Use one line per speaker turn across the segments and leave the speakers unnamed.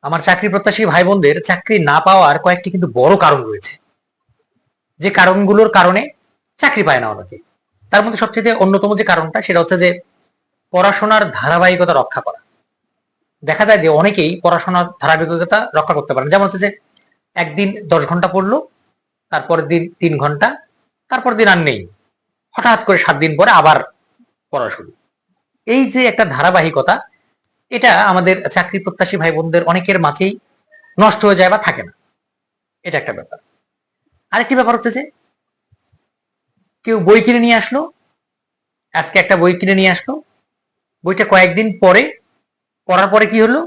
আমার চাকরি প্রত্যাশী ভাই বোনদের চাকরি না পাওয়ার কয়েকটি কিন্তু বড় কারণ রয়েছে, যে কারণগুলোর কারণে চাকরি পায় না অনেকে। তার মধ্যে সবচেয়ে অন্যতম যে কারণটা সেটা হচ্ছে যে পড়াশোনার ধারাবাহিকতা রক্ষা করা। দেখা যায় যে অনেকেই পড়াশোনার ধারাবাহিকতা রক্ষা করতে পারেন, যেমন হচ্ছে যে একদিন 10 ঘন্টা পড়লো, তারপরের দিন 3 ঘন্টা, তারপর দিন আর নেই, হঠাৎ করে 7 দিন পরে আবার পড়া শুরু। এই যে একটা ধারাবাহিকতা, এটা আমাদের চাকরি প্রত্যাশী ভাই বোনদের অনেকের মাঝেই নষ্ট হয়ে যায় বা থাকে না। এটা একটা ব্যাপার। আরেকটি ব্যাপার হচ্ছে যে কেউ বই কিনে নিয়ে আসলো, আজকে একটা বই কিনে নিয়ে আসলো, বইটা কয়েকদিন পরে পড়ার পরে কি হলো,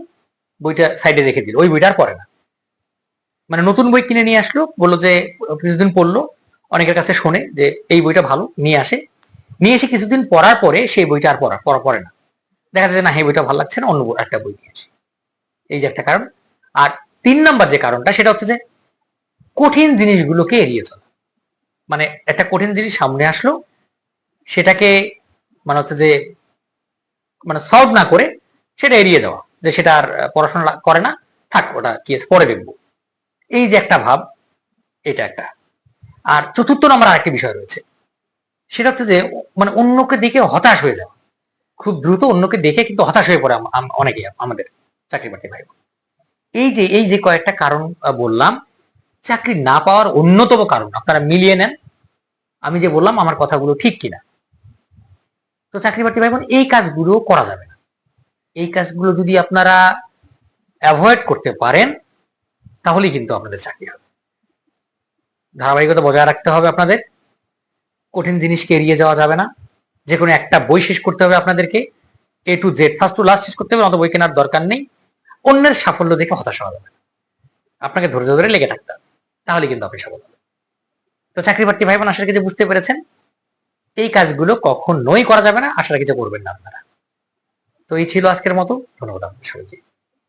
বইটা সাইডে রেখে দিল, ওই বইটা আর পড়ে না। মানে নতুন বই কিনে নিয়ে আসলো, বললো যে কিছুদিন পড়লো, অনেকের কাছে শোনে যে এই বইটা ভালো, নিয়ে আসে, নিয়ে এসে কিছুদিন পড়ার পরে সেই বইটা আর পড়ে না। দেখা যায় না, এই বইটা ভালো লাগছে না, অন্য একটা বই নিয়ে আসে। এই যে একটা কারণ। আর 3 নাম্বার যে কারণটা সেটা হচ্ছে যে কঠিন জিনিসগুলোকে এড়িয়ে চলা। মানে একটা কঠিন জিনিস সামনে আসলো, সেটাকে মানে হচ্ছে যে মানে সলভ না করে সেটা এড়িয়ে যাওয়া, যে সেটা আর পড়াশোনা করে না, থাক ওটা কি আছে পরে দেখবো, এই যে একটা ভাব, এটা একটা। আর 4র্থ নাম্বার আরেকটি বিষয় রয়েছে, সেটা হচ্ছে যে মানে অন্যকে দেখে হতাশ হয়ে যাওয়া। খুব দ্রুত অন্যকে দেখে কিন্তু হতাশ হয়ে পড়ে অনেকেই আমাদের চাকরি বাকরি ভাই। এই যে কয়েকটা কারণ বললাম, চাকরি না পাওয়ার অন্যতম কারণ আপনারা মিলিয়ে নেন, আমি যে বললাম আমার কথাগুলো ঠিক কিনা। তো চাকরি বাকরি ভাই বোন, এই কাজগুলো করা যাবে না। এই কাজগুলো যদি আপনারা অ্যাভয়েড করতে পারেন, তাহলেই কিন্তু আপনাদের চাকরি হবে। ধারাবাহিকতা বজায় রাখতে হবে আপনাদের, কঠিন জিনিসকে এড়িয়ে যাওয়া যাবে না, যে কোনো একটা বই শেষ করতে হবে আপনাদেরকে, A to Z first to last শেষ করতে হবে, অত বই কেনার দরকার নেই। অন্যের সাফল্য দেখে হতাশা হবে না, আপনাকে ধৈর্য ধরে লেগে থাকতে হবে, তাহলে কিন্তু আপনি সফল হবেন। তো চাকরি প্রার্থী ভাই বোন, আশা রাখি যে বুঝতে পেরেছেন এই কাজগুলো কখনোই করা যাবে না, আশা রাখি যে করবেন না আপনারা। তো এই ছিল আজকের মতো, ধন্যবাদ আপনাদের সবাইকে।